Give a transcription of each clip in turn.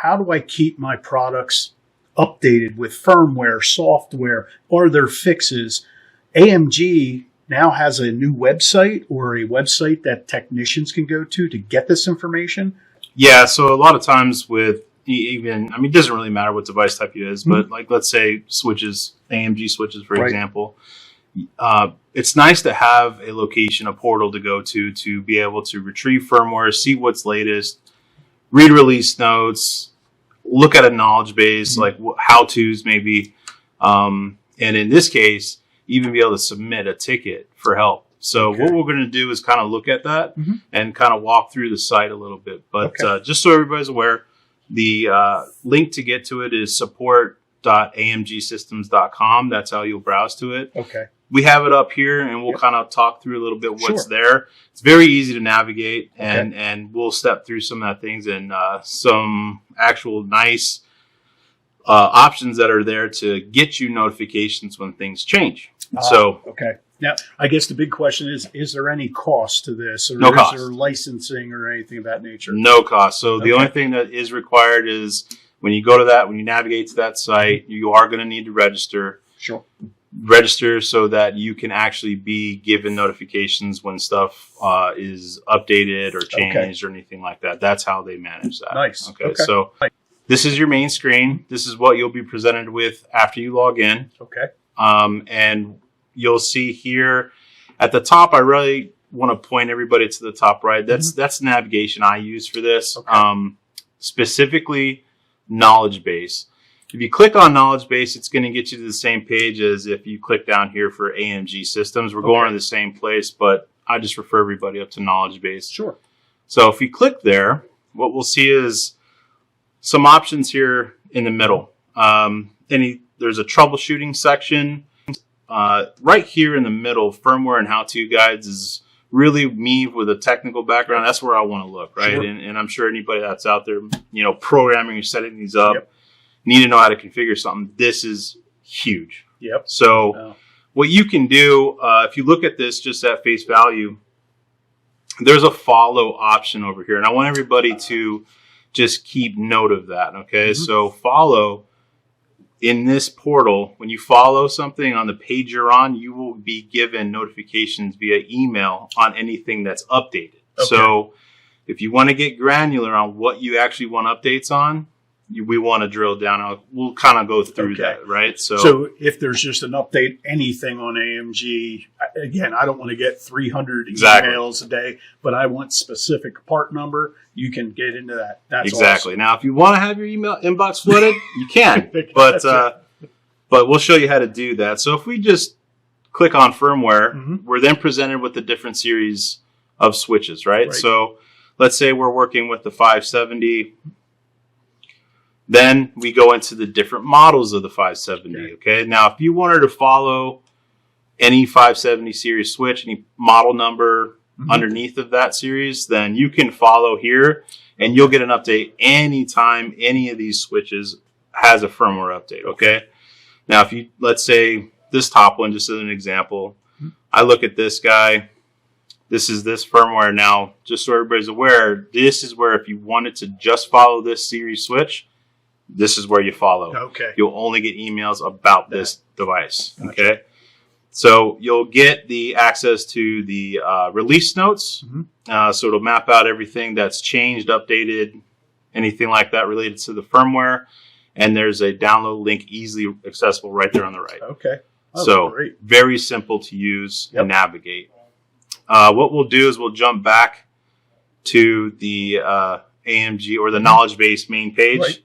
how do I keep my products updated with firmware, software? Are there fixes? AMG now has a new website, or a website that technicians can go to get this information? Yeah, so a lot of times with even, I mean, it doesn't really matter what device type it is, but like let's say switches, AMG switches, for example, it's nice to have a location, a portal to go to be able to retrieve firmware, see what's latest, read release notes, look at a knowledge base, like how-tos maybe, and in this case, even be able to submit a ticket for help. So what we're going to do is kind of look at that and kind of walk through the site a little bit. But just so everybody's aware, the link to get to it is support.amgsystems.com. That's how you'll browse to it. Okay. We have it up here, and we'll kind of talk through a little bit what's there. It's very easy to navigate, and we'll step through some of that things and some actual nice options that are there to get you notifications when things change. Okay. Now, I guess the big question is there any cost to this? Or no cost. Is there licensing or anything of that nature? No cost. So the only thing that is required is when you go to that, when you navigate to that site, you are going to need to register. Sure. Register so that you can actually be given notifications when stuff is updated or changed or anything like that. That's how they manage that. Nice. Okay. So this is your main screen. This is what you'll be presented with after you log in. Okay. And you'll see here at the top, I really want to point everybody to the top right. That's navigation I use for this. Specifically knowledge base. If you click on knowledge base, it's going to get you to the same page as if you click down here for AMG systems. We're going to the same place, but I just refer everybody up to knowledge base. Sure. So if you click there, what we'll see is some options here in the middle. There's a troubleshooting section. Right here in the middle, firmware and how-to guides is really me with a technical background. That's where I want to look, right? Sure. And I'm sure anybody that's out there, programming or setting these up, need to know how to configure something. This is huge. So what you can do, if you look at this just at face value, there's a follow option over here. And I want everybody to just keep note of that, okay? So follow in this portal, when you follow something on the page you're on, you will be given notifications via email on anything that's updated. So if you want to get granular on what you actually want updates on, we want to drill down. We'll kind of go through that, right? So if there's just an update, anything on AMG, again, I don't want to get 300 emails a day, but I want specific part number. You can get into that. That's awesome. Now, if you want to have your email inbox flooded, you can, but we'll show you how to do that. So if we just click on firmware, we're then presented with the different series of switches, right? So let's say we're working with the 570. Then we go into the different models of the 570, okay? Now, if you wanted to follow any 570 series switch, any model number underneath of that series, then you can follow here, and you'll get an update anytime any of these switches has a firmware update, okay? Now, if you, let's say this top one, just as an example, I look at this guy. This is this firmware. Now, just so everybody's aware, this is where if you wanted to just follow this series switch, this is where you follow. Okay. You'll only get emails about this device. Okay. So you'll get the access to the release notes. So it'll map out everything that's changed, updated, anything like that related to the firmware. And there's a download link easily accessible right there on the right. Okay. So great. Very simple to use and navigate. What we'll do is we'll jump back to the AMG or the knowledge base main page.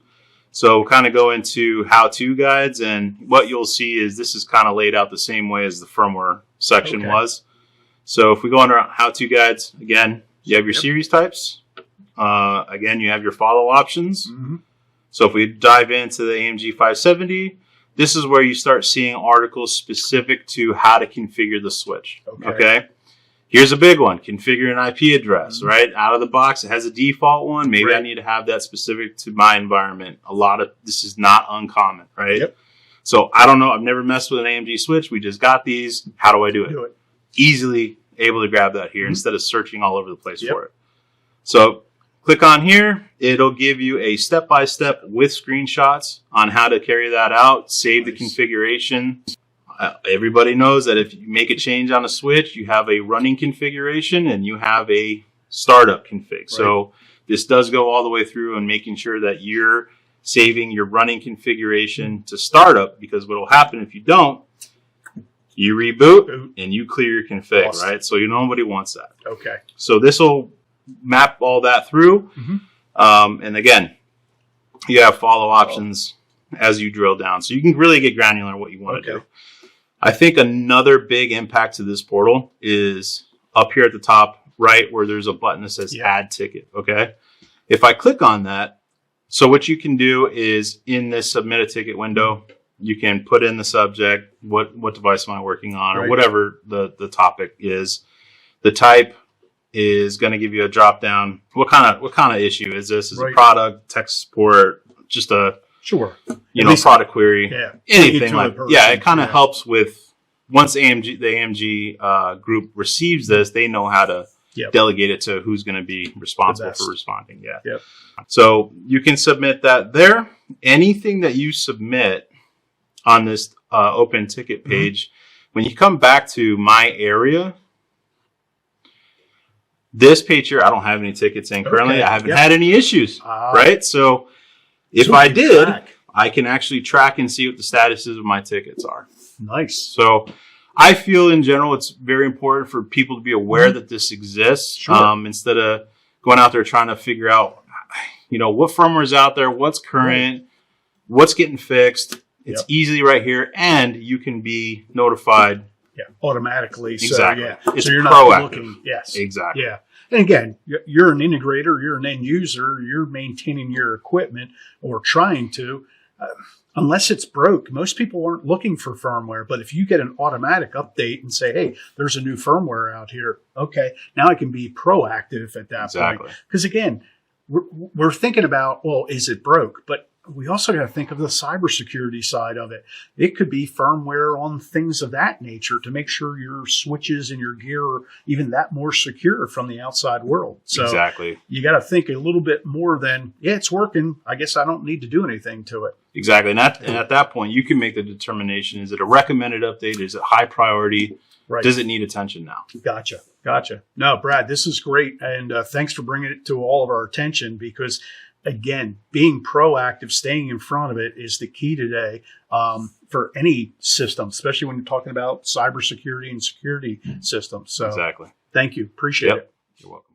So we'll kind of go into how-to guides, and what you'll see is this is kind of laid out the same way as the firmware section was. So if we go under how-to guides, again, you have your series types. Again, you have your follow options. So if we dive into the AMG 570, this is where you start seeing articles specific to how to configure the switch. Okay. Here's a big one, configure an IP address, right? Out of the box, it has a default one. Maybe I need to have that specific to my environment. This is not uncommon, right? So I don't know. I've never messed with an AMG switch. We just got these. How do I do it? Easily able to grab that here instead of searching all over the place for it. So Click on here. It'll give you a step-by-step with screenshots on how to carry that out, save the configuration. Everybody knows that if you make a change on a switch, you have a running configuration and you have a startup config. Right. So this does go all the way through and making sure that you're saving your running configuration to startup, because what will happen if you don't, you reboot and you clear your config, awesome. Right? So nobody wants that. Okay. So this will map all that through. And again, you have follow options as you drill down. So you can really get granular in what you want to do. I think another big impact to this portal is up here at the top right where there's a button that says add ticket. Okay. If I click on that, so what you can do is in this submit a ticket window, you can put in the subject, what device am I working on, or whatever the topic is. The type is going to give you a drop down. What kind of issue is this? Is it product, tech support, just a product query, anything like that. Yeah, it kind of helps with once the AMG group receives this, they know how to delegate it to who's going to be responsible for responding. Yeah. So you can submit that there. Anything that you submit on this open ticket page, when you come back to my area, this page here, I don't have any tickets in currently. I haven't had any issues, right? So if I did, I can actually track and see what the statuses of my tickets are. Nice. So I feel in general, it's very important for people to be aware that this exists, instead of going out there trying to figure out, what firmware is out there, what's current, what's getting fixed. It's easily right here, and you can be notified automatically. Exactly. So, it's so you're proactive. not looking. Yes. Exactly. Yeah. And again, you're an integrator, you're an end user, you're maintaining your equipment or trying to, unless it's broke. Most people aren't looking for firmware, but if you get an automatic update and say, hey, there's a new firmware out here. Okay. Now I can be proactive at that point. Because again, we're thinking about, well, is it broke? But we also got to think of the cybersecurity side of it. It could be firmware on things of that nature to make sure your switches and your gear are even that more secure from the outside world. So you got to think a little bit more than, it's working. I guess I don't need to do anything to it. Exactly. And at that point, you can make the determination. Is it a recommended update? Is it high priority? Right. Does it need attention now? Gotcha. No, Brad, this is great. And thanks for bringing it to all of our attention, because again, being proactive, staying in front of it is the key today for any system, especially when you're talking about cybersecurity and security systems. So thank you. Appreciate it. You're welcome.